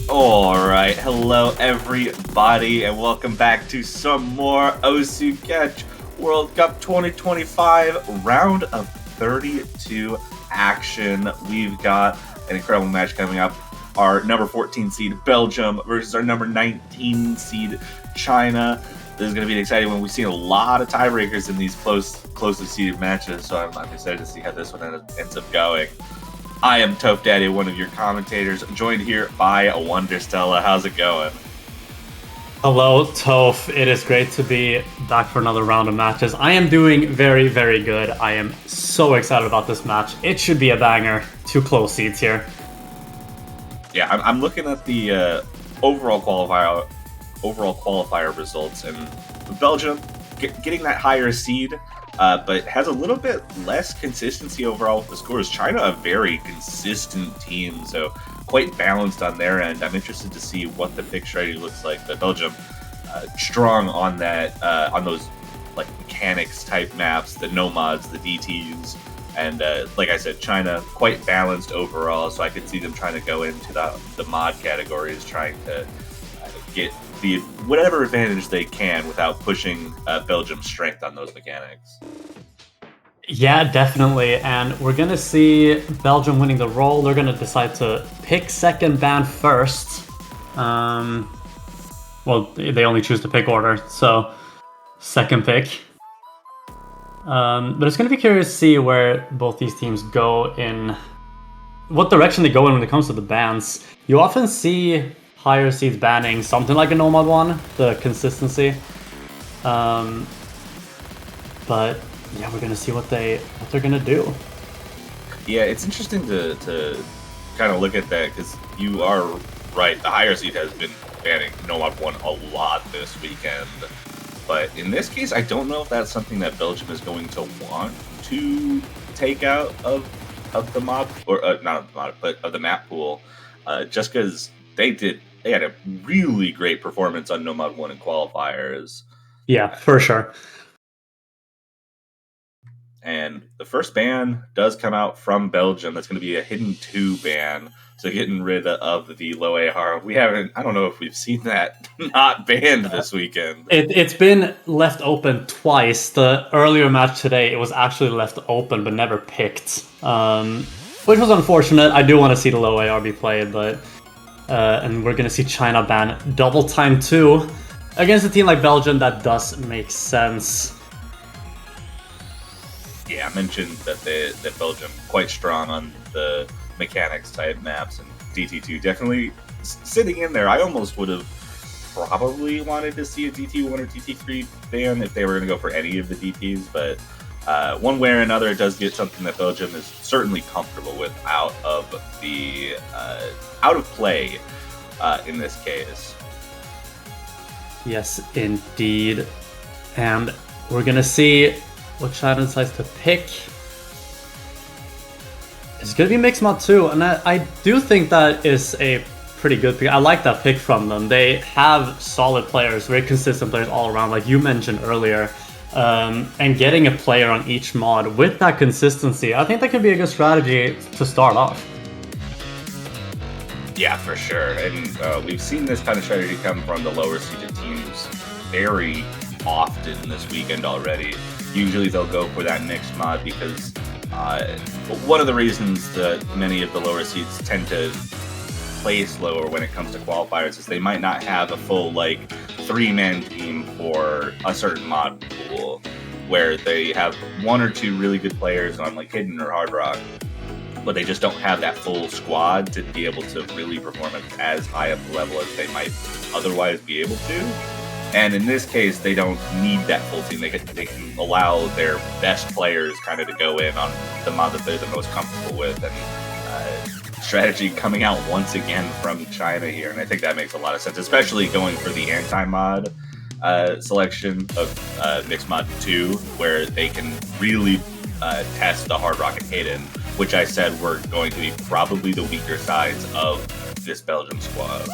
Alright, hello everybody, and welcome back to some more Osuketch World Cup 2025 round of 32 action. We've got an incredible match coming up. Our number 14 seed Belgium versus our number 19 seed China. This is going to be an exciting one. We've seen a lot of tiebreakers in these closely seeded matches, so I'm excited to see how this one ends up going. I am Toph Daddy, one of your commentators, joined here by Wonderstella. How's it going? Hello, Toph. It is great to be back for another round of matches. I am doing very, very good. I am so excited about this match. It should be a banger. 2 close seeds here. Yeah, I'm looking at the overall qualifier results, and Belgium getting that higher seed. But has a little bit less consistency overall with the scores. China, a very consistent team, so quite balanced on their end. I'm interested to see what the pick strategy looks like. But Belgium, strong on that, on those like mechanics type maps, the nomads, the DTs, and like I said, China quite balanced overall. So I could see them trying to go into the mod categories, trying to get whatever advantage they can without pushing Belgium's strength on those mechanics. Yeah, definitely. And we're going to see Belgium winning the role. They're going to decide to pick second ban first. Well, they only choose to pick order, so second pick. But it's going to be curious to see where both these teams go in, what direction they go in when it comes to the bans. You often see higher seeds banning something like a Nomad one, the consistency. But yeah, we're gonna see what they're gonna do. Yeah, it's interesting to kind of look at that, because you are right. The higher seed has been banning Nomad one a lot this weekend, but in this case, I don't know if that's something that Belgium is going to want to take out of the mod, or not of the mod, but of the map pool, just because they had a really great performance on Nomad 1 in qualifiers. Yeah, for sure. And the first ban does come out from Belgium. That's going to be a hidden 2 ban. So getting rid of the low AR. I don't know if we've seen that not banned this weekend. It's been left open twice. The earlier match today, it was actually left open but never picked. Which was unfortunate. I do want to see the low AR be played, but and we're going to see China ban double time 2 against a team like Belgium. That does make sense. Yeah, mentioned that that Belgium quite strong on the mechanics type maps, and DT2 definitely sitting in there. I almost would have probably wanted to see a DT1 or DT3 ban if they were going to go for any of the DPs, but one way or another, it does get something that Belgium is certainly comfortable with out of play in this case. Yes, indeed. And we're gonna see what China decides to pick. It's gonna be mixed mod 2, and I do think that is a pretty good pick. I like that pick from them. They have solid players, very consistent players all around, like you mentioned earlier. And getting a player on each mod with that consistency, I think that could be a good strategy to start off. Yeah, for sure. And we've seen this kind of strategy come from the lower seeded teams very often this weekend already. Usually they'll go for that mixed mod because one of the reasons that many of the lower seeds tend to place lower when it comes to qualifiers is they might not have a full like 3-man team for a certain mod pool where they have 1 or 2 really good players on like Hidden or Hard Rock, but they just don't have that full squad to be able to really perform at as high of a level as they might otherwise be able to. And in this case, they don't need that full team. They can allow their best players kind of to go in on the mod that they're the most comfortable with. And strategy coming out once again from China here, and I think that makes a lot of sense, especially going for the anti-mod selection of Mixed Mod 2, where they can really test the Hard Rock and Hayden, which I said were going to be probably the weaker sides of this Belgium squad.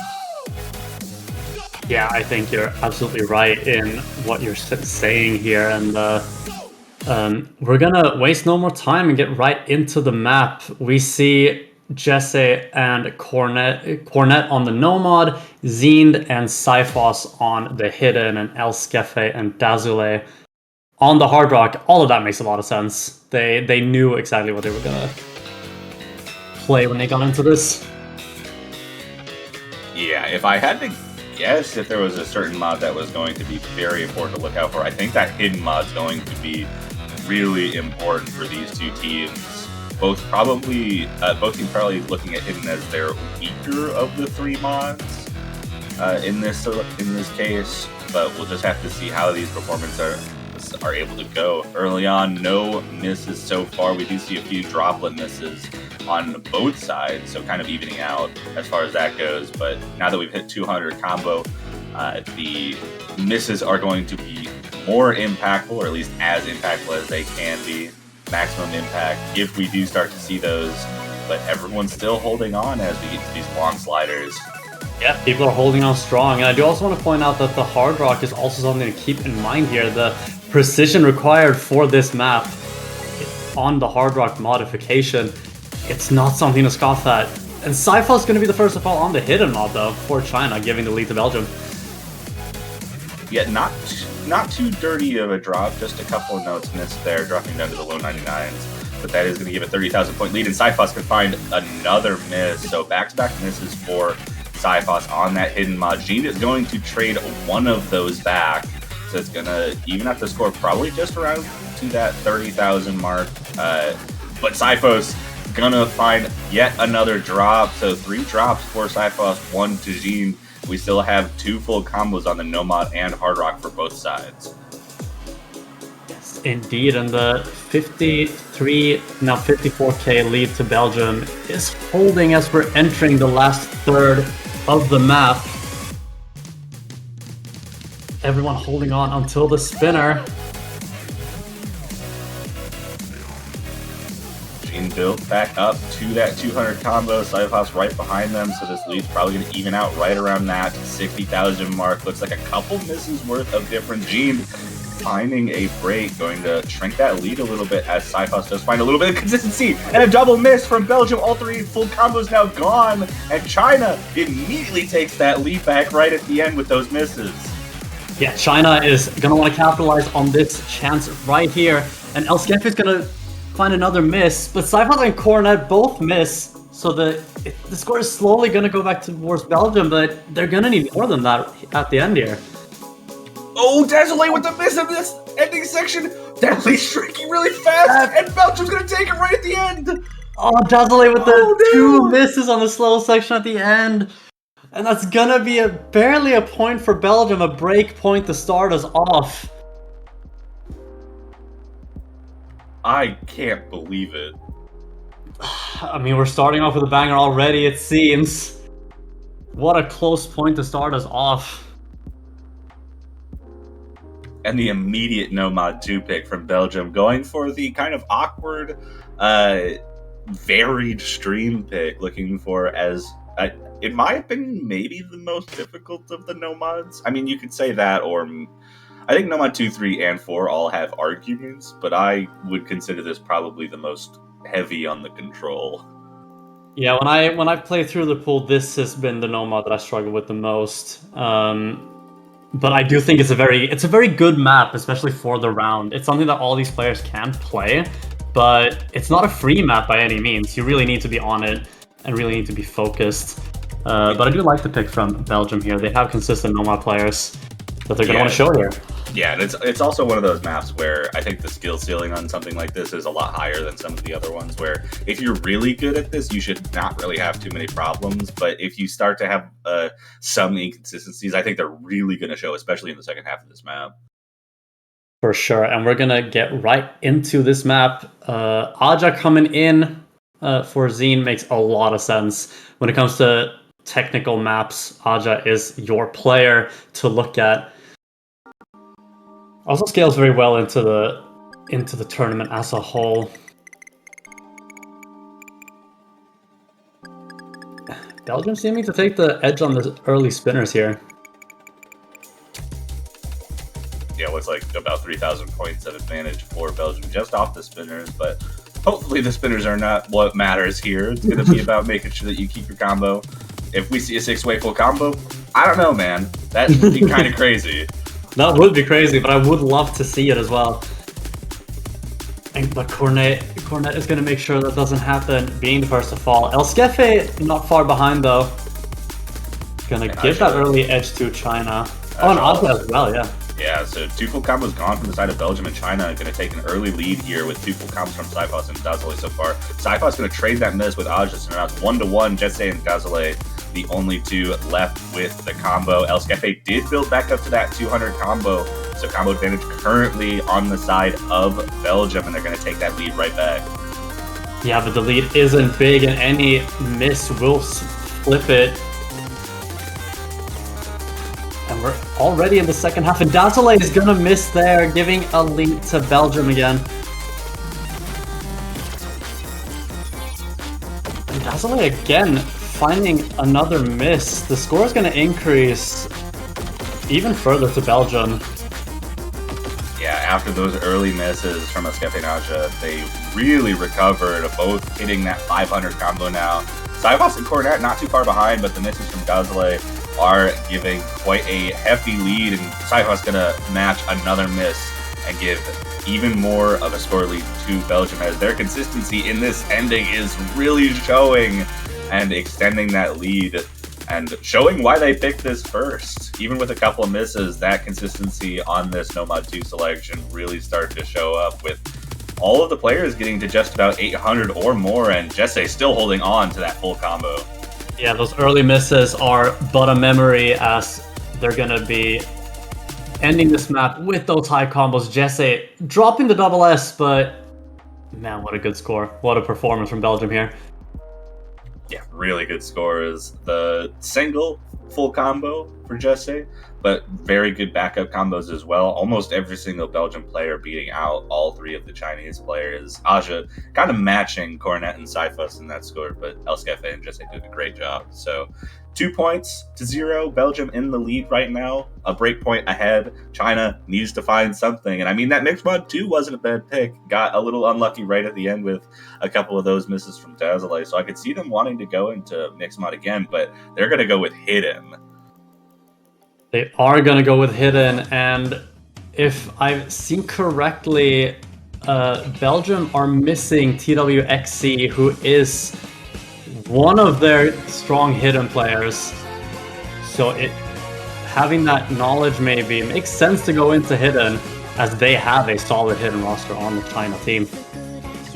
Yeah, I think you're absolutely right in what you're saying here, and we're gonna waste no more time and get right into the map. We see Jesse and Cornet on the Nomad, Zend and Cyphos on the Hidden, and El Skefe and Dazule on the Hard Rock. All of that makes a lot of sense. They knew exactly what they were gonna play when they got into this. Yeah, if I had to guess if there was a certain mod that was going to be very important to look out for, I think that Hidden mod's going to be really important for these two teams. Both teams probably looking at Hidden as their weaker of the 3 mods in this case, but we'll just have to see how these performances are able to go. Early on, no misses so far. We do see a few droplet misses on both sides, so kind of evening out as far as that goes. But now that we've hit 200 combo, the misses are going to be more impactful, or at least as impactful as they can be. Maximum impact if we do start to see those, but everyone's still holding on as we get to these long sliders. Yeah, people are holding on strong, and I do also want to point out that the Hard Rock is also something to keep in mind here. The precision required for this map on the Hard Rock modification, it's not something to scoff at. And Cypher is going to be the first to fall on the Hidden mod though, for China, giving the lead to Belgium. Yeah, not too dirty of a drop, just a couple of notes missed there, dropping down to the low 99s. But that is going to give a 30,000 point lead, and Cyphos can find another miss. So back-to-back misses for Cyphos on that Hidden mod. Zend is going to trade one of those back, so it's going to even up the score probably just around to that 30,000 mark. But Cyphos gonna find yet another drop, so 3 drops for Cyphos, 1 to Zend. We still have 2 full combos on the Nomad and Hard Rock for both sides. Yes, indeed, and the 53, now 54k lead to Belgium is holding as we're entering the last third of the map. Everyone holding on until the spinner. Zend built back up to that 200 combo. Cyphos right behind them, so this lead's probably going to even out right around that 60,000 mark. Looks like a couple misses worth of difference. Zend finding a break, going to shrink that lead a little bit as Cyphos does find a little bit of consistency. And a double miss from Belgium. All 3 full combos now gone. And China immediately takes that lead back right at the end with those misses. Yeah, China is going to want to capitalize on this chance right here. And El Skefe is going to find another miss, but Cyphos and Cornet both miss, so the score is slowly going to go back towards Belgium, but they're going to need more than that at the end here. Oh, Dazule with the miss of this ending section. That lead streaking really fast, and Belgium's gonna take it right at the end. Oh, Dazzle with the two misses on the slow section at the end. And that's gonna be barely a point for Belgium, a break point to start us off. I can't believe it. I mean, we're starting off with a banger already, it seems. What a close point to start us off. And the immediate Nomad 2 pick from Belgium, going for the kind of awkward, varied stream pick, looking for as, in my opinion, maybe the most difficult of the Nomads. I mean, you could say that, or I think Nomad 2, 3, and 4 all have arguments, but I would consider this probably the most heavy on the control. Yeah, when I play through the pool, this has been the Nomad that I struggle with the most. But I do think it's a very good map, especially for the round. It's something that all these players can play, but it's not a free map by any means. You really need to be on it and really need to be focused. But I do like the pick from Belgium here. They have consistent Nomad players that they're going to want to show here. Yeah, and it's also one of those maps where I think the skill ceiling on something like this is a lot higher than some of the other ones, where if you're really good at this, you should not really have too many problems. But if you start to have some inconsistencies, I think they're really going to show, especially in the second half of this map. For sure, and we're going to get right into this map. Aja coming in for Zine makes a lot of sense. When it comes to technical maps, Aja is your player to look at. Also scales very well into the tournament as a whole. Belgium seeming to take the edge on the early spinners here. Yeah, it looks like about 3,000 points of advantage for Belgium just off the spinners, but hopefully the spinners are not what matters here. It's going to be about making sure that you keep your combo. If we see a 6-way full combo, I don't know, man. That would be kind of crazy. That would be crazy, but I would love to see it as well. But Cornet is going to make sure that doesn't happen, being the first to fall. El Skefe not far behind, though. Going to give that early edge to China. Oh, and Aja as well, yeah. Yeah, so 2 full combos gone from the side of Belgium, and China going to take an early lead here with 2 full combos from Cyphos and Dazzle so far. Cyphos going to trade that miss with Aja, so now it's 1-1, Jesse and Dazzle, the only 2 left with the combo. El Skefe did build back up to that 200 combo, so combo advantage currently on the side of Belgium, and they're going to take that lead right back. Yeah, but the lead isn't big, and any miss will flip it. And we're already in the second half, and Dazzle is going to miss there, giving a lead to Belgium again. And Dazzle again finding another miss. The score is going to increase even further to Belgium. Yeah, after those early misses from Escape and Aja, they really recovered, both hitting that 500 combo now. Cyphos and Cornet not too far behind, but the misses from Dazzle are giving quite a hefty lead, and Cyphos gonna match another miss and give even more of a score lead to Belgium, as their consistency in this ending is really showing and extending that lead and showing why they picked this first. Even with a couple of misses, that consistency on this Nomad 2 selection really started to show up, with all of the players getting to just about 800 or more, and Jesse still holding on to that full combo. Yeah, those early misses are but a memory, as they're going to be ending this map with those high combos. Jesse dropping the double S, but man, what a good score. What a performance from Belgium here. Yeah, really good scores. The single full combo for Jesse, but very good backup combos as well. Almost every single Belgian player beating out all 3 of the Chinese players. Aja kind of matching Cornet and Cyphos in that score, but El Skefe and Jesse did a great job. So 2 points to 0. Belgium in the lead right now. A break point ahead. China needs to find something. And I mean, that mixed mod 2 wasn't a bad pick. Got a little unlucky right at the end with a couple of those misses from Dazzle. So I could see them wanting to go into mixed mod again, but they're going to go with Hidden. They are going to go with Hidden, and if I've seen correctly, Belgium are missing TWXC, who is one of their strong Hidden players. So having that knowledge maybe makes sense to go into Hidden. as they have a solid hidden roster on the China team.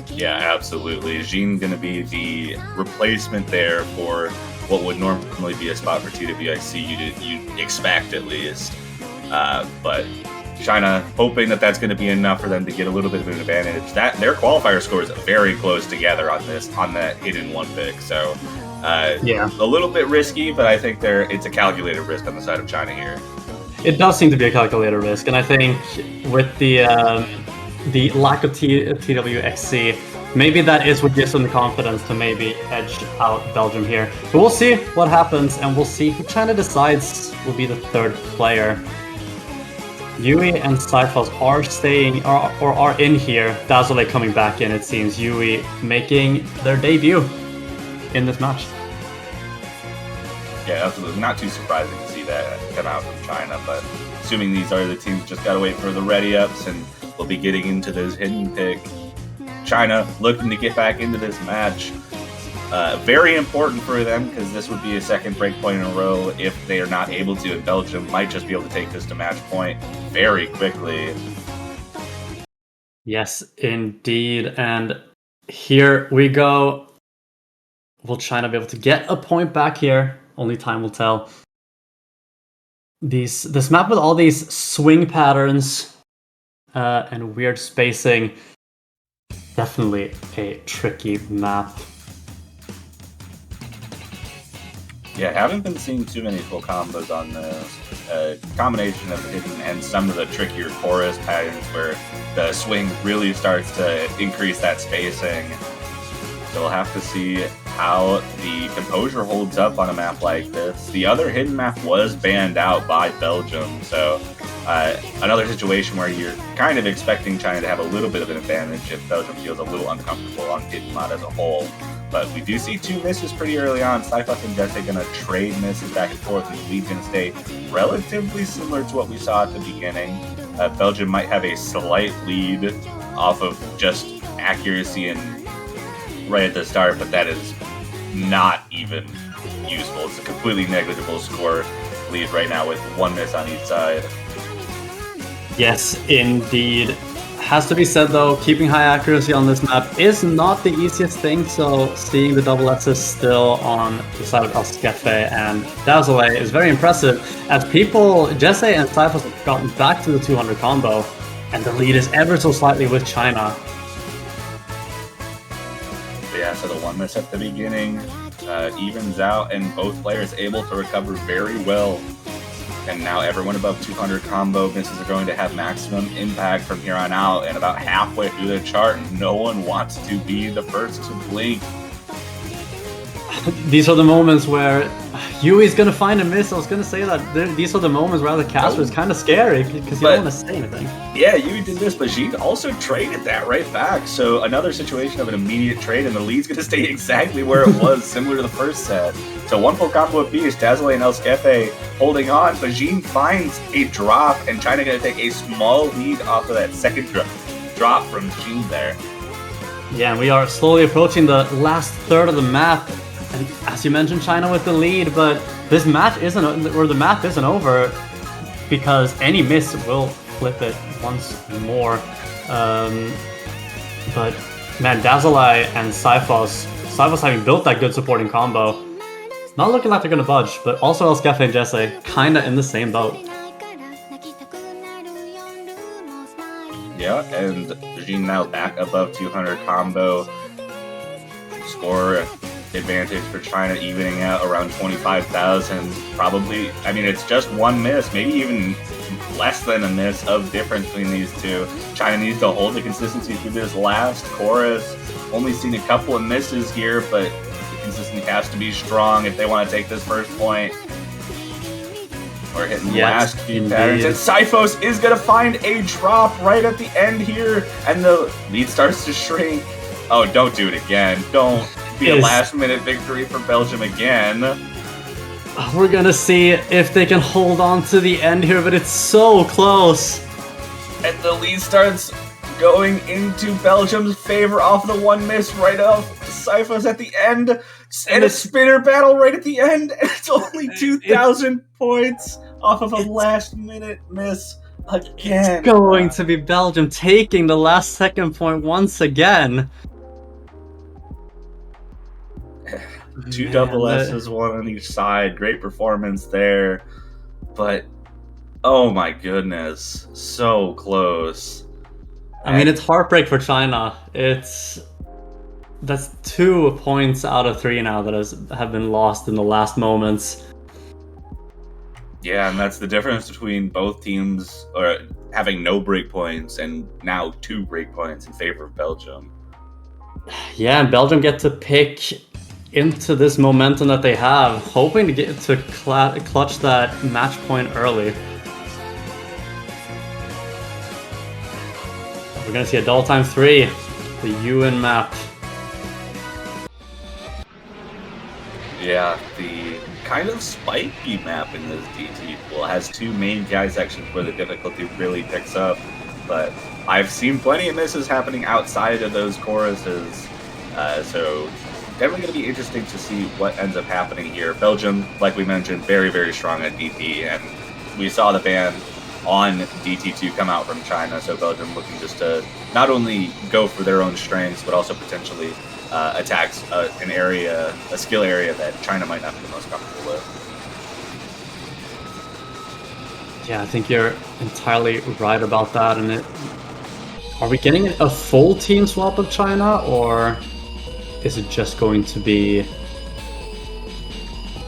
Yeah, absolutely. Jin going to be the replacement there for what would normally be a spot for TWIC, you'd expect at least. But China hoping that that's going to be enough for them to get a little bit of an advantage. That their qualifier scores very close together on that hidden one pick. So yeah, a little bit risky, but I think it's a calculated risk on the side of China here. It does seem to be a calculated risk, and I think with the lack of TWXC, maybe that is what gives them the confidence to maybe edge out Belgium here. But we'll see what happens, and we'll see who China decides will be the third player. Yui and Cyphos are staying or are in here. Dazzle coming back in, it seems. Yui making their debut in this match. Yeah, absolutely. Not too surprising to see that come out from China, but assuming these are the teams, just gotta wait for the ready-ups, and we'll be getting into this hidden pick. China looking to get back into this match. Very important for them, because this would be a second break point in a row if they are not able to, and Belgium might just be able to take this to match point very quickly. Yes, indeed. And here we go. Will China be able to get a point back here? Only time will tell. This map with all these swing patterns and weird spacing, definitely a tricky map. Yeah, haven't been seeing too many full combos on this. Combination of hidden and some of the trickier chorus patterns where the swing really starts to increase that spacing. So we'll have to see how the composure holds up on a map like this. The other hidden map was banned out by Belgium, so another situation where you're kind of expecting China to have a little bit of an advantage if Belgium feels a little uncomfortable on hidden mod as a whole. But we do see two misses pretty early on. Cyphos and Jesse going to trade misses back and forth, and the lead's going to stay relatively similar to what we saw at the beginning. Belgium might have a slight lead off of just accuracy and right at the start, but that is not even useful. It's a completely negligible score lead right now with one miss on each side. Yes, indeed. Has to be said though, keeping high accuracy on this map is not the easiest thing, so seeing the double S's still on the side of Elskefe and Dazzle is very impressive, as Jesse and Cyphos have gotten back to the 200 combo, and the lead is ever so slightly with China. Yeah, so the one miss at the beginning evens out, and both players able to recover very well. And now everyone above 200 combo misses are going to have maximum impact from here on out, and about halfway through the chart, no one wants to be the first to blink. These are the moments where Yui's gonna find a miss. I was gonna say that these are the moments where the caster is kind of scary because you don't want to say anything. Yeah, Yui did this, but Jin also traded that right back. So another situation of an immediate trade, and the lead's gonna stay exactly where it was, similar to the first set. So one full combo apiece, Dazzle and Elskefe holding on, but Jin finds a drop, and China gonna take a small lead off of that second drop from Jin there. Yeah, and we are slowly approaching the last third of the map. And as you mentioned, China with the lead, but this match the map isn't over, because any miss will flip it once more. But man, Dazzle and Cyphos having built that good supporting combo, not looking like they're gonna budge, but also Elskefe and Jesse kinda in the same boat. Yeah, and Jin now back above 200 combo. Score advantage for China evening out around 25,000. Probably, I mean, it's just one miss, maybe even less than a miss of difference between these two. China needs to hold the consistency through this last chorus. Only seen a couple of misses here, but the consistency has to be strong if they want to take this first point. We're hitting the last few patterns, and Cyphos is going to find a drop right at the end here, and the lead starts to shrink. Oh, don't do it again. Don't be a last-minute victory for Belgium again. We're gonna see if they can hold on to the end here, but it's so close. And the lead starts going into Belgium's favor off the one miss right off Cyphos at the end, and a spinner battle right at the end, and it's only 2,000 points off of a last-minute miss Again. Going to be Belgium taking the last second point once again. Two Man, double S's, one on each side. Great performance there. But, oh my goodness. So close. I mean, it's heartbreak for China. That's 2 points out of 3 now that have been lost in the last moments. Yeah, and that's the difference between both teams having no break points and now 2 break points in favor of Belgium. Yeah, and Belgium get to pick into this momentum that they have, hoping to get to clutch that match point early. We're gonna see a double time 3, the UN map. Yeah, the kind of spiky map in this DT pool has 2 main guy sections where the difficulty really picks up, but I've seen plenty of misses happening outside of those choruses, so definitely going to be interesting to see what ends up happening here. Belgium, like we mentioned, very, very strong at DT, and we saw the ban on DT2 come out from China, so Belgium looking just to not only go for their own strengths, but also potentially attacks a skill area that China might not be the most comfortable with. Yeah, I think you're entirely right about that. And are we getting a full team swap of China, or is it just going to be?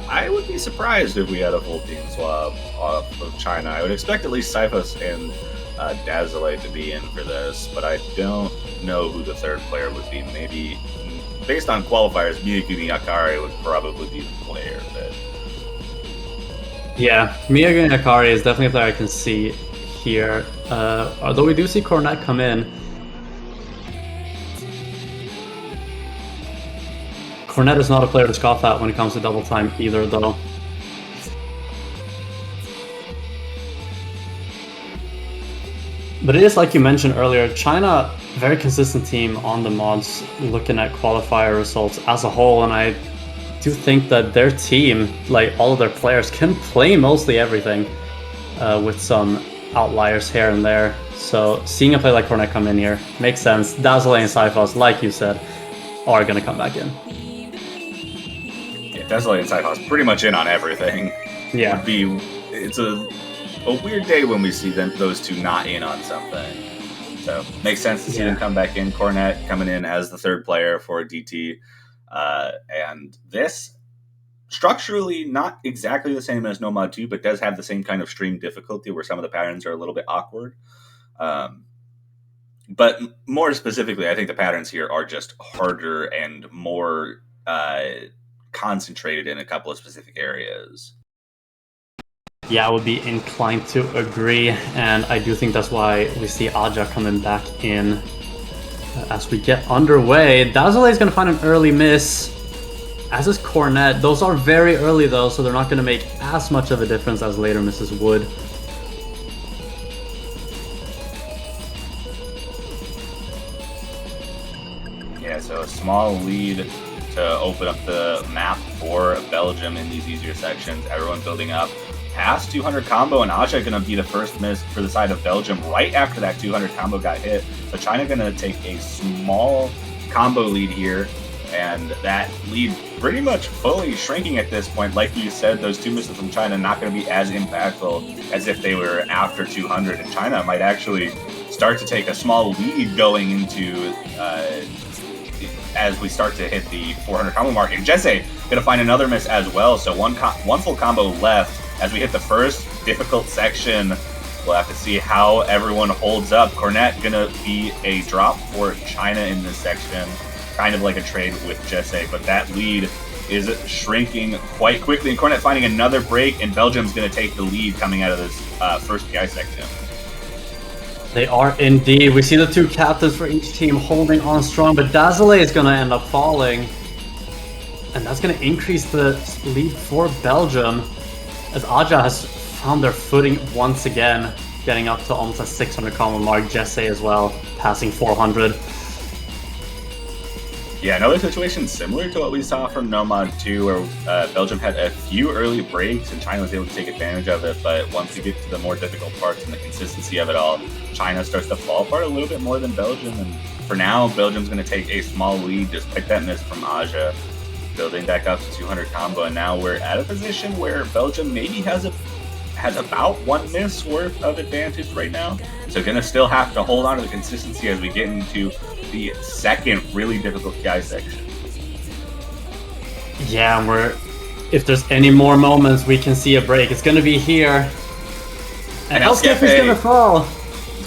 I would be surprised if we had a full team swap off of China. I would expect at least Cyphos and Dazzle to be in for this, but I don't know who the third player would be. Maybe, based on qualifiers, Miyaguni Akari would probably be the player. But yeah, Miyaguni Akari is definitely a player I can see here. Although we do see Cornet come in. Cornet is not a player to scoff at when it comes to double time either, though. But it is like you mentioned earlier, China, very consistent team on the mods looking at qualifier results as a whole, and I do think that their team, like all of their players, can play mostly everything with some outliers here and there. So seeing a player like Cornet come in here makes sense. Dazzle and Cyphos, like you said, are going to come back in. Yeah, Dazzle and Cyphos pretty much in on everything. Yeah. It's a weird day when we see those two not in on something. So makes sense to see them come back in. Cornet coming in as the third player for DT. And this, structurally not exactly the same as Nomad 2, but does have the same kind of stream difficulty where some of the patterns are a little bit awkward. But more specifically, I think the patterns here are just harder and more concentrated in a couple of specific areas. Yeah, I would be inclined to agree, and I do think that's why we see Aja coming back in as we get underway. Dazzle is going to find an early miss, as is Cornet. Those are very early though, so they're not going to make as much of a difference as later misses would. Yeah, so a small lead to open up the map for Belgium in these easier sections. Everyone building up past 200 combo, and Aja going to be the first miss for the side of Belgium right after that 200 combo got hit. So China going to take a small combo lead here, and that lead pretty much fully shrinking at this point. Like you said, those 2 misses from China not going to be as impactful as if they were after 200, and China might actually start to take a small lead going into as we start to hit the 400 combo mark. And Jesse going to find another miss as well, so one full combo left. As we hit the first difficult section, we'll have to see how everyone holds up. Cornet gonna be a drop for China in this section, kind of like a trade with Jesse, but that lead is shrinking quite quickly. And Cornet finding another break, and Belgium's gonna take the lead coming out of this first PI section. They are indeed. We see the 2 captains for each team holding on strong, but Dazzle is gonna end up falling, and that's gonna increase the lead for Belgium, as Aja has found their footing once again, getting up to almost a 600 combo mark. Jesse as well, passing 400. Yeah, another situation similar to what we saw from Nomad 2, where Belgium had a few early breaks and China was able to take advantage of it. But once you get to the more difficult parts and the consistency of it all, China starts to fall apart a little bit more than Belgium. And for now, Belgium's going to take a small lead despite that miss from Aja, building back up to 200 combo. And now we're at a position where Belgium maybe has about one miss worth of advantage right now. So gonna still have to hold on to the consistency as we get into the second really difficult KI section. Yeah, if there's any more moments we can see a break, it's gonna be here. And Elskip is gonna fall.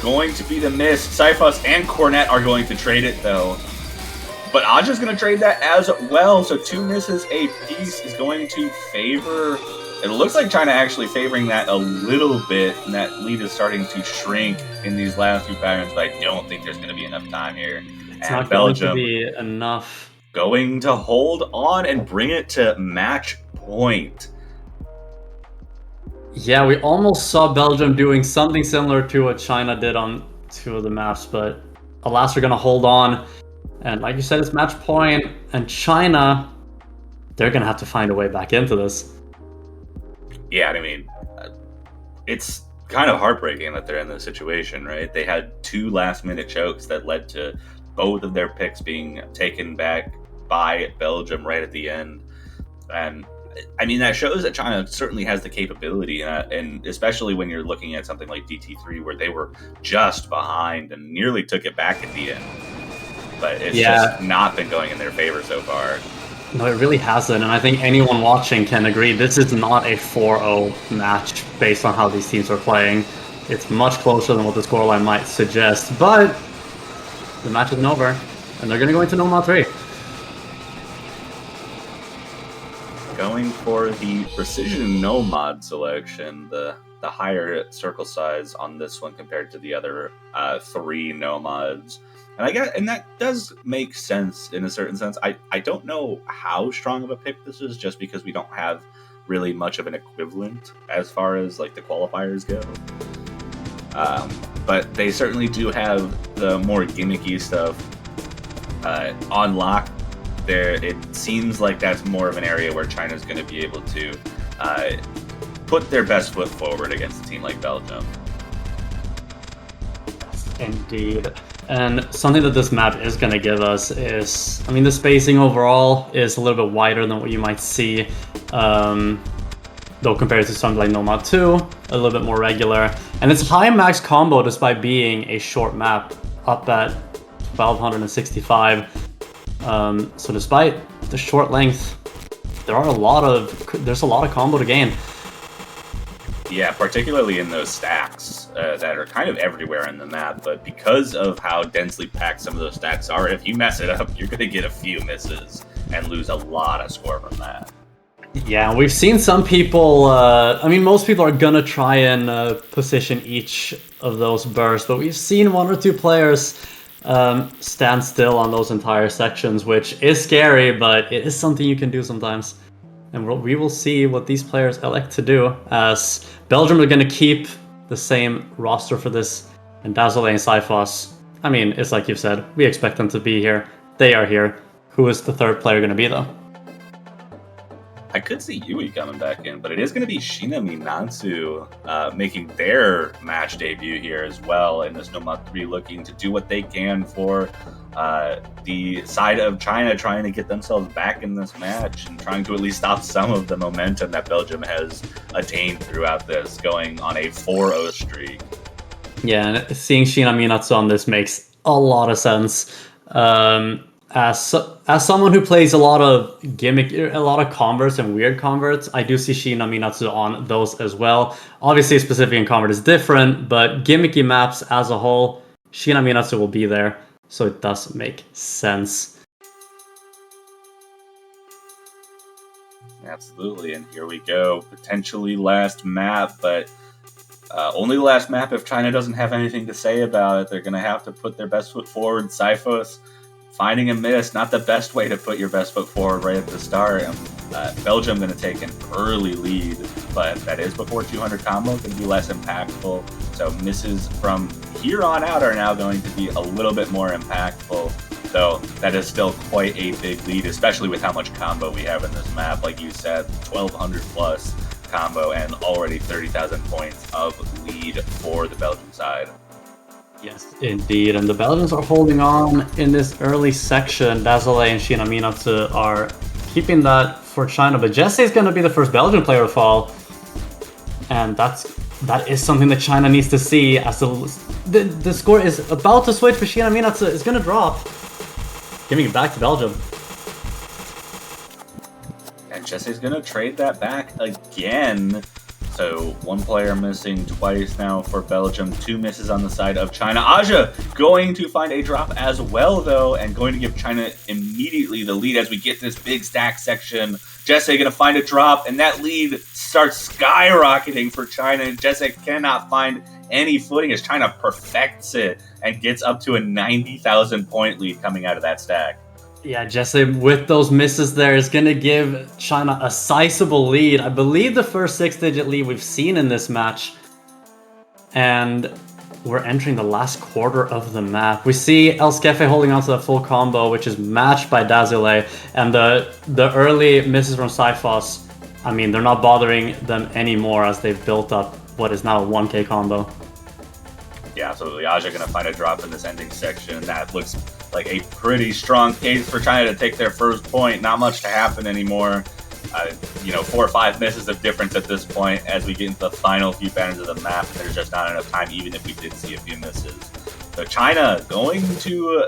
Going to be the miss. Cyphos and Cornet are going to trade it though. But Aja's going to trade that as well, so 2 misses a piece is going to favor... It looks like China actually favoring that a little bit, and that lead is starting to shrink in these last few patterns, but I don't think there's going to be enough time here. It's not Belgium going to be enough. Going to hold on and bring it to match point. Yeah, we almost saw Belgium doing something similar to what China did on 2 of the maps, but alas, we're going to hold on. And like you said, it's match point, and China, they're going to have to find a way back into this. Yeah, I mean, it's kind of heartbreaking that they're in this situation, right? They had 2 last-minute chokes that led to both of their picks being taken back by Belgium right at the end. And, I mean, that shows that China certainly has the capability, and especially when you're looking at something like DT3, where they were just behind and nearly took it back at the end. But it's just not been going in their favor so far. No, it really hasn't, and I think anyone watching can agree this is not a 4-0 match based on how these teams are playing. It's much closer than what the scoreline might suggest, but the match isn't over, and they're going to go into Nomad 3. Going for the Precision Nomad selection, the higher circle size on this one compared to the other 3 Nomads. And that does make sense in a certain sense. I don't know how strong of a pick this is, just because we don't have really much of an equivalent as far as like the qualifiers go. But they certainly do have the more gimmicky stuff on lock. There, it seems like that's more of an area where China's going to be able to put their best foot forward against a team like Belgium. Indeed. And something that this map is going to give us is, I mean, the spacing overall is a little bit wider than what you might see, though compared to something like Nomad 2, a little bit more regular. And it's high max combo despite being a short map, up at 1265. So despite the short length, there's a lot of combo to gain. Yeah, particularly in those stacks that are kind of everywhere in the map, but because of how densely packed some of those stacks are, if you mess it up, you're going to get a few misses and lose a lot of score from that. Yeah, we've seen some people, I mean, most people are going to try and position each of those bursts, but we've seen 1 or 2 players stand still on those entire sections, which is scary, but it is something you can do sometimes. And we will see what these players elect to do, as Belgium are going to keep the same roster for this, and Dazzle and Cyphos, I mean, it's like you've said, we expect them to be here. They are here. Who is the 3rd player going to be, though? I could see Yui coming back in, but it is going to be Shinami Nansu making their match debut here as well in this Nomad 3, looking to do what they can for the side of China, trying to get themselves back in this match and trying to at least stop some of the momentum that Belgium has attained throughout this, going on a 4-0 streak. Yeah, and seeing Shinami Natsu on this makes a lot of sense. As someone who plays a lot of converts and weird converts, I do see Shinami Natsu on those as well. Obviously, specific and convert is different, but gimmicky maps as a whole, Shinami Natsu will be there, so it does make sense. Absolutely, and here we go. Potentially last map, but only last map if China doesn't have anything to say about it. They're going to have to put their best foot forward. Cyphos finding a miss, not the best way to put your best foot forward right at the start. Belgium going to take an early lead, but that is before 200 combo, going to be less impactful. So misses from here on out are now going to be a little bit more impactful. though that is still quite a big lead, especially with how much combo we have in this map. Like you said, 1,200 plus combo and already 30,000 points of lead for the Belgian side. Yes, indeed. And the Belgians are holding on in this early section. Dazzle and Sheena Minatsu are keeping that for China, but Jesse is going to be the first Belgian player to fall. And that is something that China needs to see, as the score is about to switch for Sheena Minatsu. It's going to drop, giving it back to Belgium. And Jesse's going to trade that back again. So one player missing twice now for Belgium, 2 misses on the side of China. Aja going to find a drop as well, though, and going to give China immediately the lead as we get this big stack section. Jesse going to find a drop, and that lead starts skyrocketing for China. And Jesse cannot find any footing as China perfects it and gets up to a 90,000 point lead coming out of that stack. Yeah, Jesse, with those misses there, is going to give China a sizable lead. I believe the first 6-digit lead we've seen in this match. And we're entering the last quarter of the map. We see El Skefe holding on to the full combo, which is matched by Dazile. And the early misses from Cyphos, I mean, they're not bothering them anymore as they've built up what is now a 1k combo. Yeah, absolutely. Aja going to find a drop in this ending section. That looks like a pretty strong case for China to take their first point. Not much to happen anymore. 4 or 5 misses of difference at this point as we get into the final few patterns of the map. There's just not enough time, even if we did see a few misses. So China going to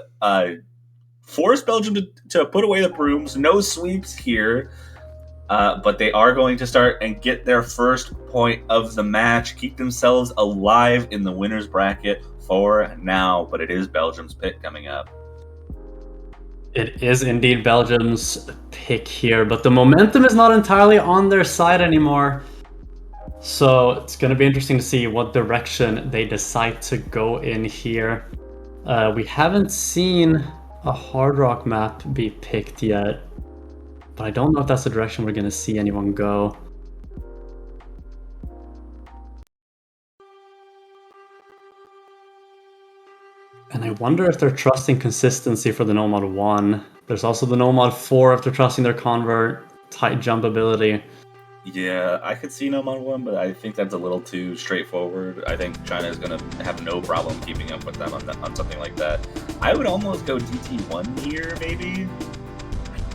force Belgium to put away the brooms. No sweeps here. But they are going to start and get their first point of the match, keep themselves alive in the winner's bracket for now. But it is Belgium's pick coming up. It is indeed Belgium's pick here, but the momentum is not entirely on their side anymore. So it's going to be interesting to see what direction they decide to go in here. We haven't seen a Hard Rock map be picked yet, but I don't know if that's the direction we're going to see anyone go. And I wonder if they're trusting consistency for the Nomad 1. There's also the Nomad 4 if they're trusting their convert, tight jump ability. Yeah, I could see Nomad 1, but I think that's a little too straightforward. I think China is going to have no problem keeping up with them on something like that. I would almost go DT1 here, maybe.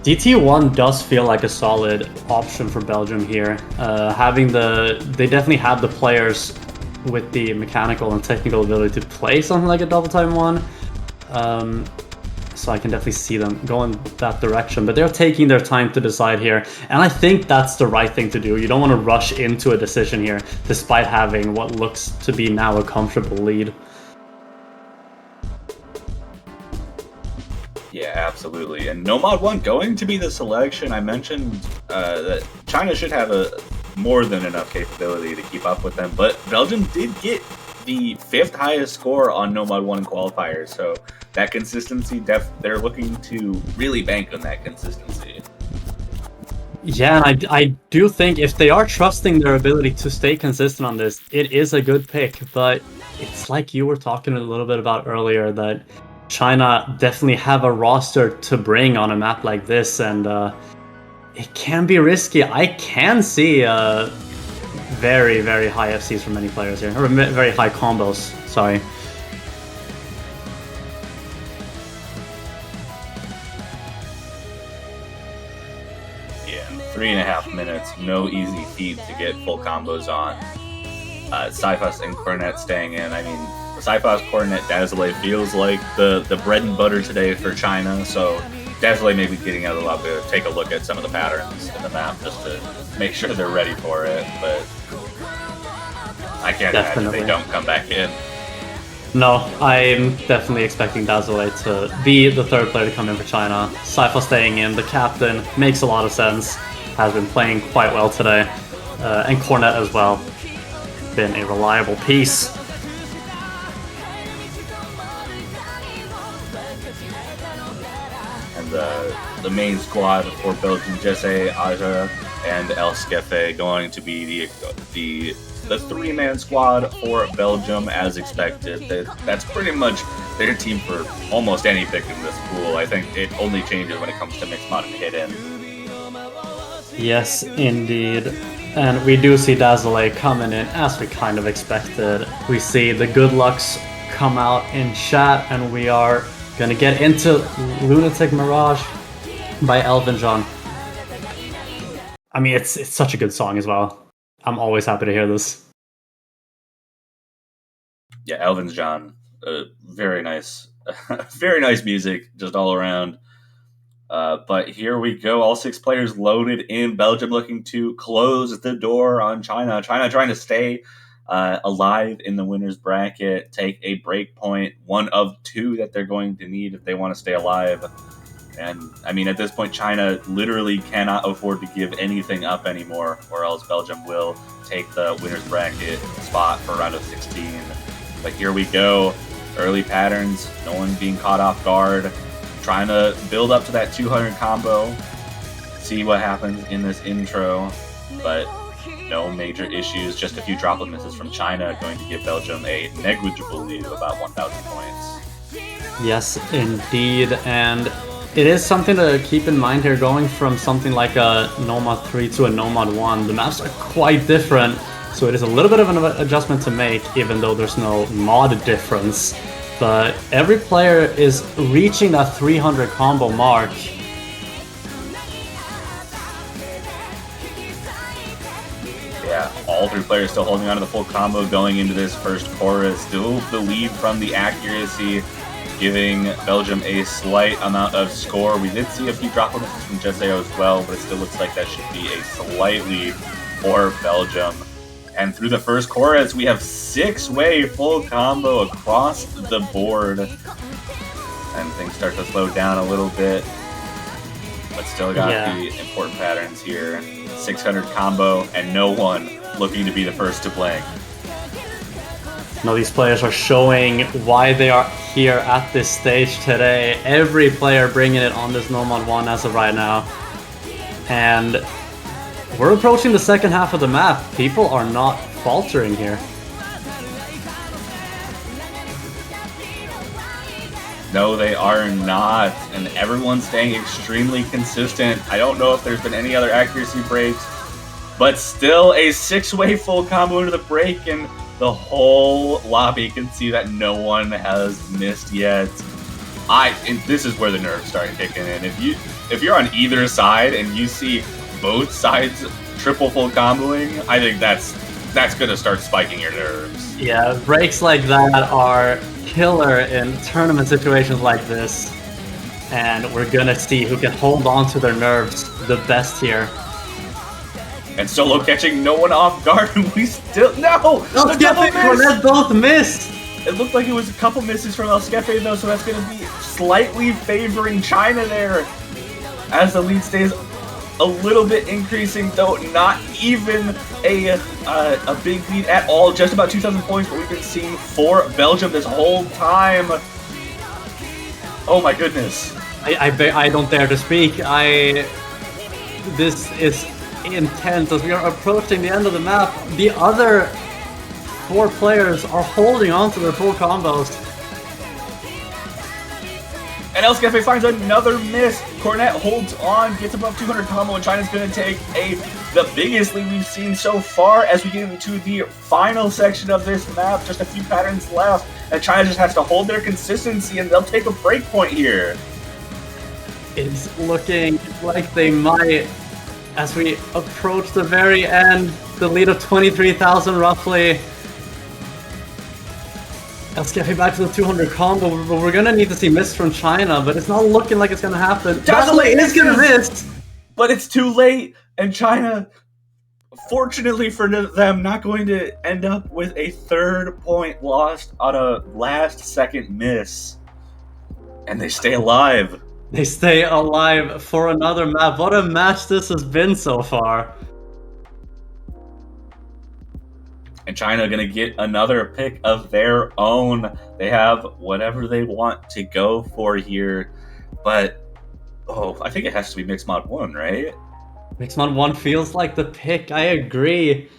DT1 does feel like a solid option for Belgium here. They definitely have the players with the mechanical and technical ability to play something like a double time 1. So I can definitely see them going that direction, but they're taking their time to decide here. And I think that's the right thing to do. You don't want to rush into a decision here, despite having what looks to be now a comfortable lead. Yeah, absolutely. And Nomad 1 going to be the selection. I mentioned that China should have more than enough capability to keep up with them, but Belgium did get the 5th highest score on Nomad 1 qualifiers, so that consistency, they're looking to really bank on that consistency. Yeah, and I do think if they are trusting their ability to stay consistent on this, it is a good pick, but it's like you were talking a little bit about earlier, that China definitely have a roster to bring on a map like this, and it can be risky. I can see very, very high FCs from many players here, or very high combos, sorry. Yeah, 3.5 minutes, no easy feat to get full combos on. Cyphos and Cornet staying in. I mean, Cyphos, Cornet, Dazzle feels like the bread and butter today for China, so definitely maybe getting out of the lobby to take a look at some of the patterns in the map just to make sure they're ready for it, but I can't imagine they don't come back in. No, I'm definitely expecting Dazzle to be the 3rd player to come in for China. Cypher staying in, the captain, makes a lot of sense, has been playing quite well today, and Cornet as well, been a reliable piece. And the main squad for Belgium, Jesse, Aja, and El Skefe going to be the 3-man squad for Belgium as expected. That's pretty much their team for almost any pick in this pool. I think it only changes when it comes to mixed mod and hidden. Yes, indeed. And we do see Dazzle coming in as we kind of expected. We see the good lucks come out in chat, and we are gonna get into Lunatic Mirage by Elvin John. I mean, it's such a good song as well. I'm always happy to hear this. Yeah, Elvin John, very nice, very nice music just all around. But here we go. All 6 players loaded in. Belgium looking to close the door on China. China trying to stay alive in the winner's bracket, take a break point, one of 2 that they're going to need if they want to stay alive. And I mean, at this point, China literally cannot afford to give anything up anymore, or else Belgium will take the winner's bracket spot for round of 16. But here we go. Early patterns, no one being caught off guard. Trying to build up to that 200 combo, see what happens in this intro, but no major issues, just a few droplet misses from China, going to give Belgium a negligible lead of about 1,000 points. Yes, indeed, and it is something to keep in mind here, going from something like a Nomad 3 to a Nomad 1. The maps are quite different, so it is a little bit of an adjustment to make, even though there's no mod difference. But every player is reaching that 300 combo mark. Yeah, all 3 players still holding on to the full combo going into this first chorus. Still the lead from the accuracy, giving Belgium a slight amount of score. We did see a few drop misses from Jeseo as well, but it still looks like that should be a slight lead for Belgium. And through the first chorus, we have 6-way full combo across the board. And things start to slow down a little bit. But still got the important patterns here. 600 combo, and no one looking to be the first to blank. No, these players are showing why they are here at this stage today. Every player bringing it on this Nomad 1 as of right now. And we're approaching the second half of the map. People are not faltering here. No, they are not, and everyone's staying extremely consistent. I don't know if there's been any other accuracy breaks, but still a 6-way full combo into the break, and the whole lobby can see that no one has missed yet. And this is where the nerves start kicking in. If you're on either side and you see both sides triple full comboing, I think that's gonna start spiking your nerves. Yeah, breaks like that are killer in tournament situations like this, and we're gonna see who can hold on to their nerves the best here. And Solo catching no one off guard, and we still Cornet both missed. It looked like it was a couple misses from El Skefe though, so that's gonna be slightly favoring China there, as the lead stays a little bit increasing, though not even a big lead at all, just about 2,000 points, but we've been seeing for Belgium this whole time. Oh my goodness. I don't dare to speak. This is intense as we are approaching the end of the map. The other 4 players are holding on to their full combos. And El Skefe finds another miss. Cornet holds on, gets above 200 combo, and China's going to take the biggest lead we've seen so far as we get into the final section of this map. Just a few patterns left, and China just has to hold their consistency, and they'll take a break point here. It's looking like they might as we approach the very end. The lead of 23,000 roughly. Let's get back to the 200 combo, but we're gonna need to see miss from China, but it's not looking like it's gonna happen. Dazzle is gonna miss! But it's too late, and China, fortunately for them, not going to end up with a 3rd point lost on a last-second miss. And they stay alive. They stay alive for another map. What a match this has been so far. And China going to get another pick of their own. They have whatever they want to go for here. But, I think it has to be Mixed Mod 1, right? Mixed Mod 1 feels like the pick. I agree.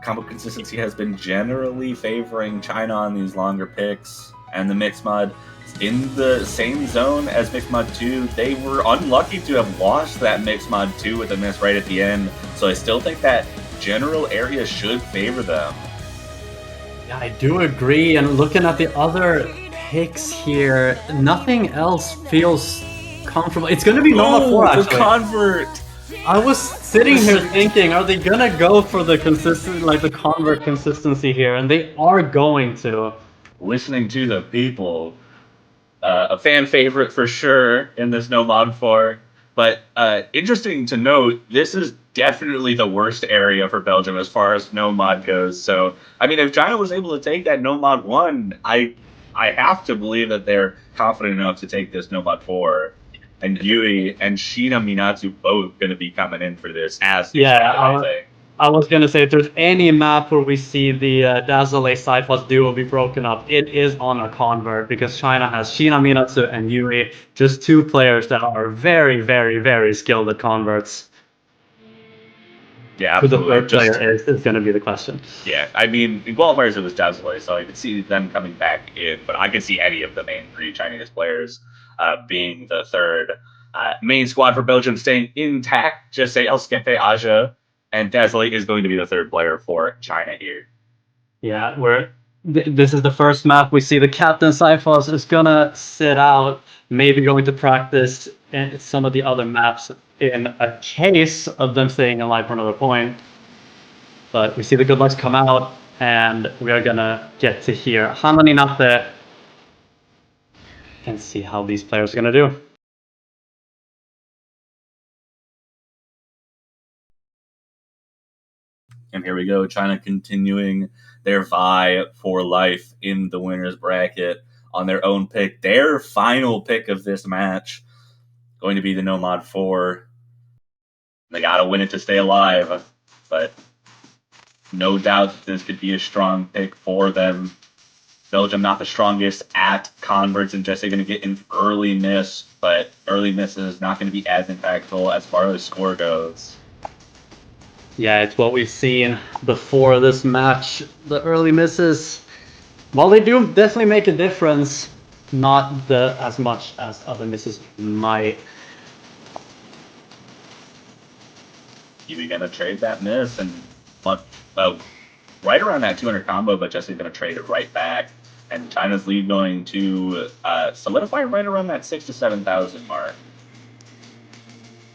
combo consistency has been generally favoring China on these longer picks, and the mixed mod in the same zone as mixed mod 2. They were unlucky to have lost that mixed mod 2 with a miss right at the end, so I still think that general area should favor them. Yeah, I do agree. And looking at the other picks here, nothing else feels comfortable. It's going to be Noma 4, Oh, the actually. convert! I was sitting here thinking, are they gonna go for the consistent, like the convert consistency here? And they are going to. Listening to the people. A fan favorite for sure in this no mod 4. But interesting to note, this is definitely the worst area for Belgium as far as no mod goes. So, I mean, if China was able to take that no mod 1, I have to believe that they're confident enough to take this no mod 4. And Yui and Shina Minatsu both going to be coming in for this as Yeah, expected, I think. I was gonna say if there's any map where we see the Dazzle Cyphos duo be broken up, it is on a convert because China has Shina Minato and Yui, just two players that are very, very, very skilled at converts. Yeah, Who the absolutely. third Just player is going to be the question. Yeah, I mean, in qualifiers it was Dazzler, so I could see them coming back in, but I could see any of the main three Chinese players being the third. Main squad for Belgium staying intact, just say Elskepe Aja, and Dazzler is going to be the third player for China here. Yeah, this is the first map we see the captain Cyphos is gonna sit out, maybe going to practice in some of the other maps in a case of them staying alive for another point. But we see the good lucks come out, and we are gonna get to hear Hanani Nate and see how these players are gonna do. And here we go, China continuing their vie for life in the winner's bracket on their own pick. Their final pick of this match going to be the No Mod 4. They got to win it to stay alive, but no doubt this could be a strong pick for them. Belgium not the strongest at converts and Jesse going to get an early miss, but early miss is not going to be as impactful as far as score goes. Yeah, it's what we've seen before this match. The early misses, while they do definitely make a difference, not as much as other misses might. Either going to trade that miss and right around that 200 combo, but Jesse's going to trade it right back. And China's lead going to solidify right around that 6,000 to 7,000 mark.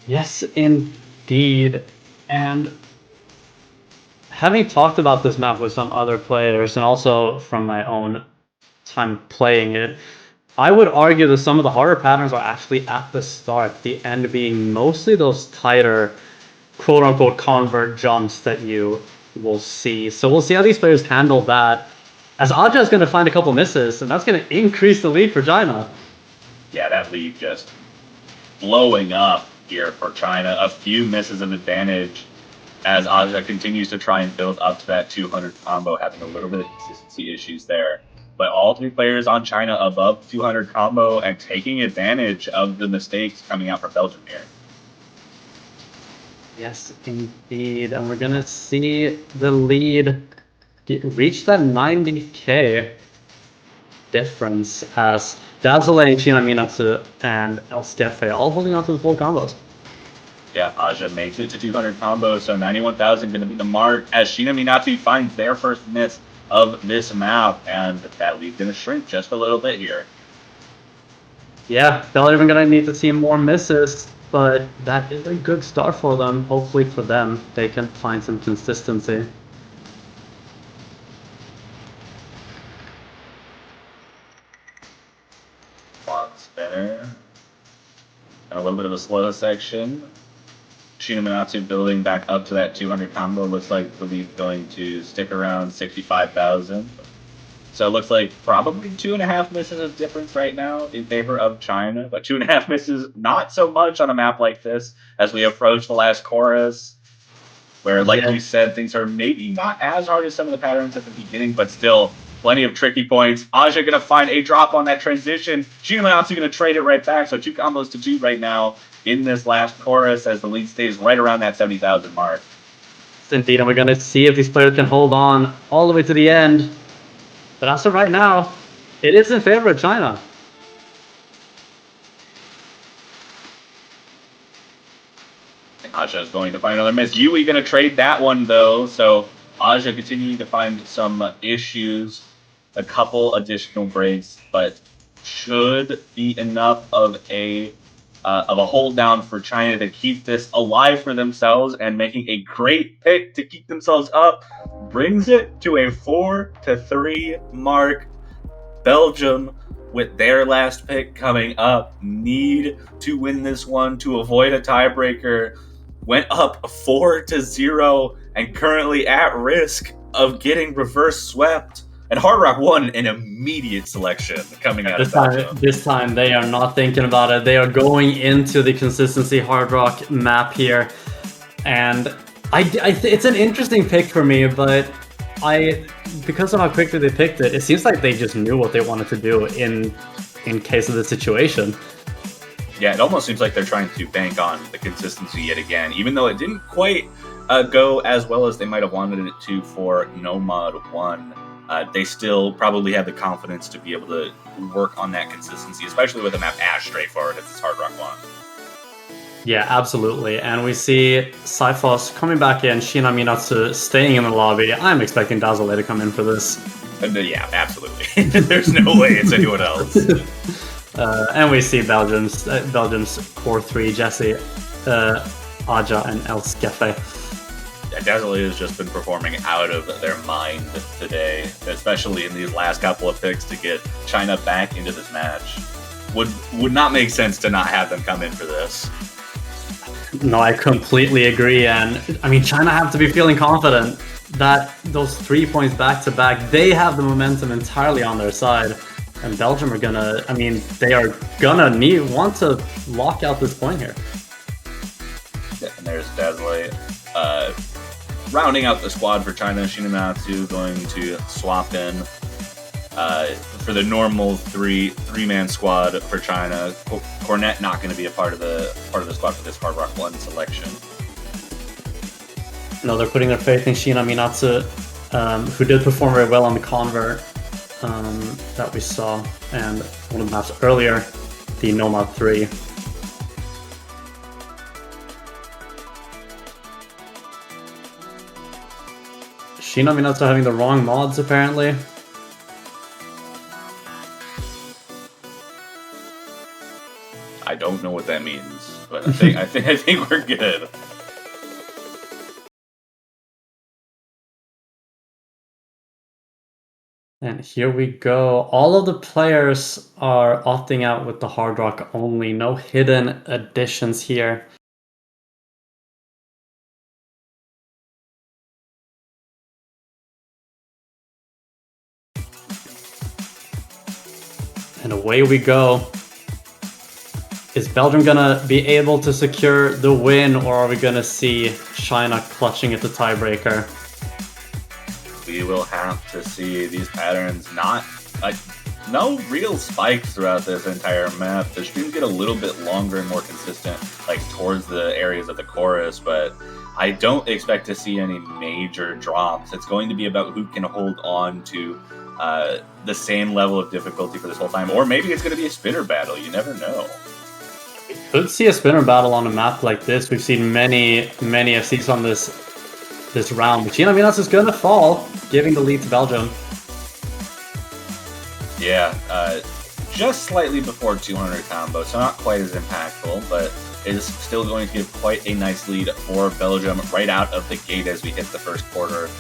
Yes, indeed. And having talked about this map with some other players and also from my own time playing it, I would argue that some of the harder patterns are actually at the start, the end being mostly those tighter quote-unquote convert jumps that you will see. So we'll see how these players handle that, as Aja is going to find a couple misses, and that's going to increase the lead for China. Yeah, that lead just blowing up here for China. A few misses of advantage as Aja continues to try and build up to that 200 combo, having a little bit of consistency issues there. But all three players on China above 200 combo and taking advantage of the mistakes coming out for Belgium here. Yes, indeed. And we're going to see the lead reach that 90k difference as Dazzle, China Minasu, and Elstefe all holding on to the full combos. Yeah, Aja makes it to 200 combos, so 91,000 going to be the mark as Shina Minato finds their first miss of this map, and that lead's going to shrink just a little bit here. Yeah, they're even going to need to see more misses, but that is a good start for them. Hopefully for them, they can find some consistency. Clock spinner. And a little bit of a slow section. Shinaminatsu building back up to that 200 combo. Looks like the lead's going to stick around 65,000. So it looks like probably 2.5 misses of difference right now in favor of China, but 2.5 misses not so much on a map like this as we approach the last chorus, where, like you said, things are maybe not as hard as some of the patterns at the beginning, but still plenty of tricky points. Aja going to find a drop on that transition. Shinaminatsu going to trade it right back, so 2 combos to 2 right now in this last chorus as the lead stays right around that 70,000 mark. indeed, and we're going to see if these players can hold on all the way to the end. But as of right now, it is in favor of China. Aja is going to find another miss. Yui going to trade that one, though. So Aja continuing to find some issues. A couple additional breaks, but should be enough of a hold down for China to keep this alive for themselves, and making a great pick to keep themselves up. Brings it to a 4-3 mark. Belgium, with their last pick coming up, need to win this one to avoid a tiebreaker. Went up 4-0 and currently at risk of getting reverse swept. And Hard Rock won an immediate selection coming out of Belgium. This time they are not thinking about it. They are going into the consistency Hard Rock map here. And it's an interesting pick for me, but because of how quickly they picked it, it seems like they just knew what they wanted to do in case of the situation. Yeah, it almost seems like they're trying to bank on the consistency yet again, even though it didn't quite go as well as they might have wanted it to for Nomad 1. They still probably have the confidence to be able to work on that consistency, especially with a map as straightforward as this Hard Rock 1. Yeah, absolutely. And we see Cyphos coming back in, Shina Minatsu staying in the lobby. I'm expecting Dazzle to come in for this. Yeah, absolutely. There's no way it's anyone else. And we see Belgium's core three, Jesse, Aja, and El Skefe. Yeah, Dazzle has just been performing out of their mind today, especially in these last couple of picks to get China back into this match. Would not make sense to not have them come in for this. No, I completely agree. And I mean, China have to be feeling confident that those 3 points back to back, they have the momentum entirely on their side. And Belgium are they are gonna want to lock out this point here. Yeah, and there's Dazzle rounding out the squad for China. Shinamatsu going to swap in for the normal three-man squad for China. Cornet not going to be a part of the squad for this Hard Rock 1 selection. No, they're putting their faith in Shina Minatsu, who did perform very well on the convert that we saw, and one of the maps earlier, the Nomad 3. Shina Minatsu having the wrong mods, apparently. I don't know what that means, but I think we're good. And here we go. All of the players are opting out with the Hard Rock only. No hidden additions here. And away we go. Is Belgium gonna be able to secure the win, or are we gonna see China clutching at the tiebreaker? We will have to see. These patterns no real spikes throughout this entire map. The streams get a little bit longer and more consistent, like towards the areas of the chorus, but I don't expect to see any major drops. It's going to be about who can hold on to the same level of difficulty for this whole time, or maybe it's going to be a spinner battle. You never know. We could see a spinner battle on a map like this. We've seen many FCs on this round. But Shina Minatsu is going to fall, giving the lead to Belgium. Yeah, just slightly before 200 combo, so not quite as impactful, but it is still going to give quite a nice lead for Belgium right out of the gate as we hit the first quarter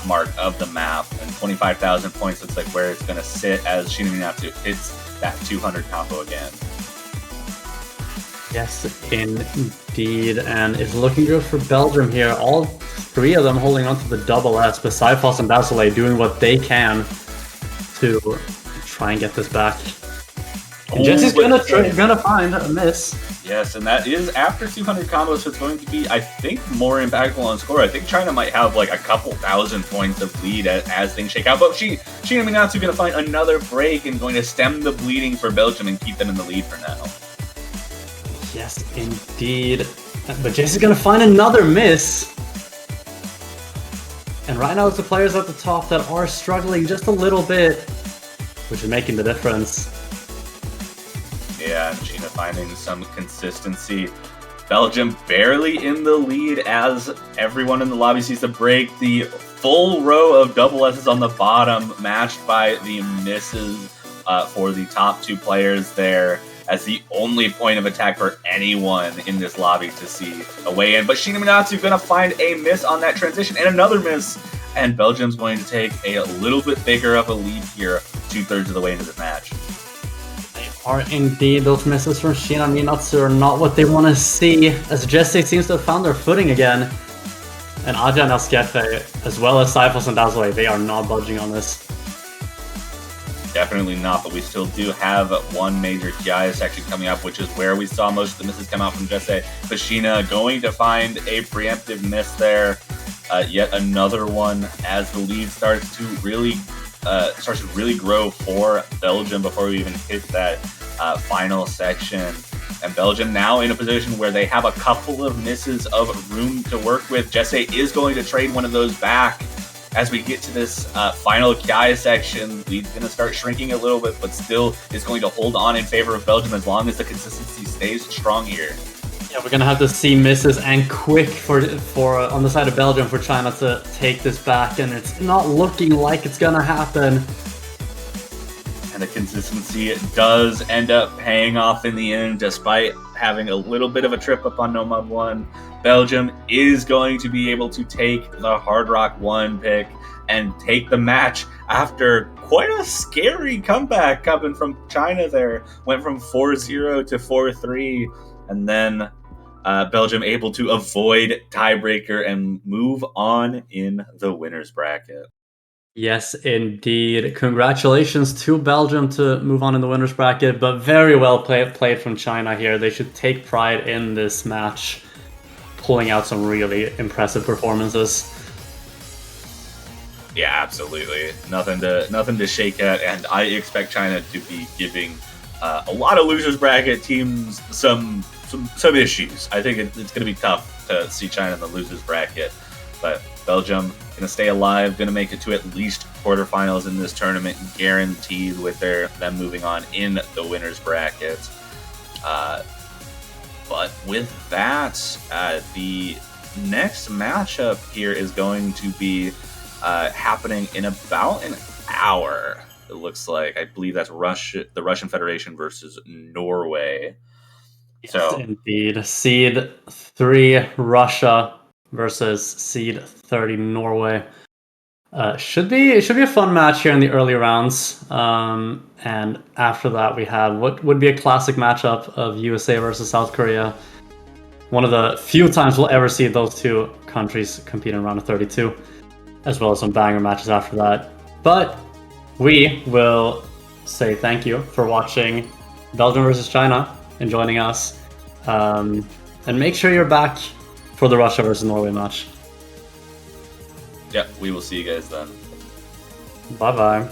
mark of the map. And 25,000 points looks like where it's going to sit as Shina Minatsu hits that 200 combo again. Yes, indeed, and it's looking good for Belgium here. All three of them holding on to the double S, but Cyphos and Basile doing what they can to try and get this back. And Jesse's gonna find a miss. Yes, and that is after 200 combos, so it's going to be, I think, more impactful on score. I think China might have like a couple thousand points of lead as things shake out, but Shina Minatsu going to find another break and going to stem the bleeding for Belgium and keep them in the lead for now. Yes, indeed. But Jesse's gonna find another miss. And right now it's the players at the top that are struggling just a little bit, which is making the difference. Yeah, and China finding some consistency. Belgium barely in the lead as everyone in the lobby sees the break. The full row of double S's on the bottom, matched by the misses for the top two players there, as the only point of attack for anyone in this lobby to see a way in. But Shinaminatsu going to find a miss on that transition and another miss. And Belgium's going to take a little bit bigger of a lead here, 2/3 of the way into this match. Are indeed. Those misses from Shinaminatsu are not what they want to see, as Jesse seems to have found their footing again. And Aja and Askefe, as well as Cyphos and Dazzle, they are not budging on this. Definitely not, but we still do have one major Kiaya section coming up, which is where we saw most of the misses come out from Jesse. Bashina going to find a preemptive miss there. Yet another one as the lead starts to really grow for Belgium before we even hit that final section. And Belgium now in a position where they have a couple of misses of room to work with. Jesse is going to trade one of those back. As we get to this final Kiaya section, lead's going to start shrinking a little bit, but still is going to hold on in favor of Belgium as long as the consistency stays strong here. Yeah, we're going to have to see misses and quick for on the side of Belgium for China to take this back, and it's not looking like it's going to happen. And the consistency does end up paying off in the end, despite having a little bit of a trip up on Nomad 1. Belgium is going to be able to take the Hard Rock 1 pick and take the match after quite a scary comeback coming from China there. Went from 4-0 to 4-3, and then Belgium able to avoid tiebreaker and move on in the winner's bracket. Yes, indeed. Congratulations to Belgium to move on in the winner's bracket, but very well played from China here. They should take pride in this match, pulling out some really impressive performances. Yeah, absolutely. Nothing to shake at, and I expect China to be giving a lot of losers bracket teams some issues. I think it's going to be tough to see China in the losers bracket, but Belgium going to stay alive, going to make it to at least quarterfinals in this tournament, guaranteed with them moving on in the winners bracket. But with that, the next matchup here is going to be happening in about an hour. It looks like. I believe that's the Russian Federation versus Norway. Yes, so indeed. Seed 3 Russia versus Seed 30 Norway. Should be a fun match here in the early rounds. And after that, we have what would be a classic matchup of USA versus South Korea. One of the few times we'll ever see those two countries compete in round of 32, as well as some banger matches after that. But we will say thank you for watching Belgium versus China and joining us. And make sure you're back for the Russia versus Norway match. Yeah, we will see you guys then. Bye-bye.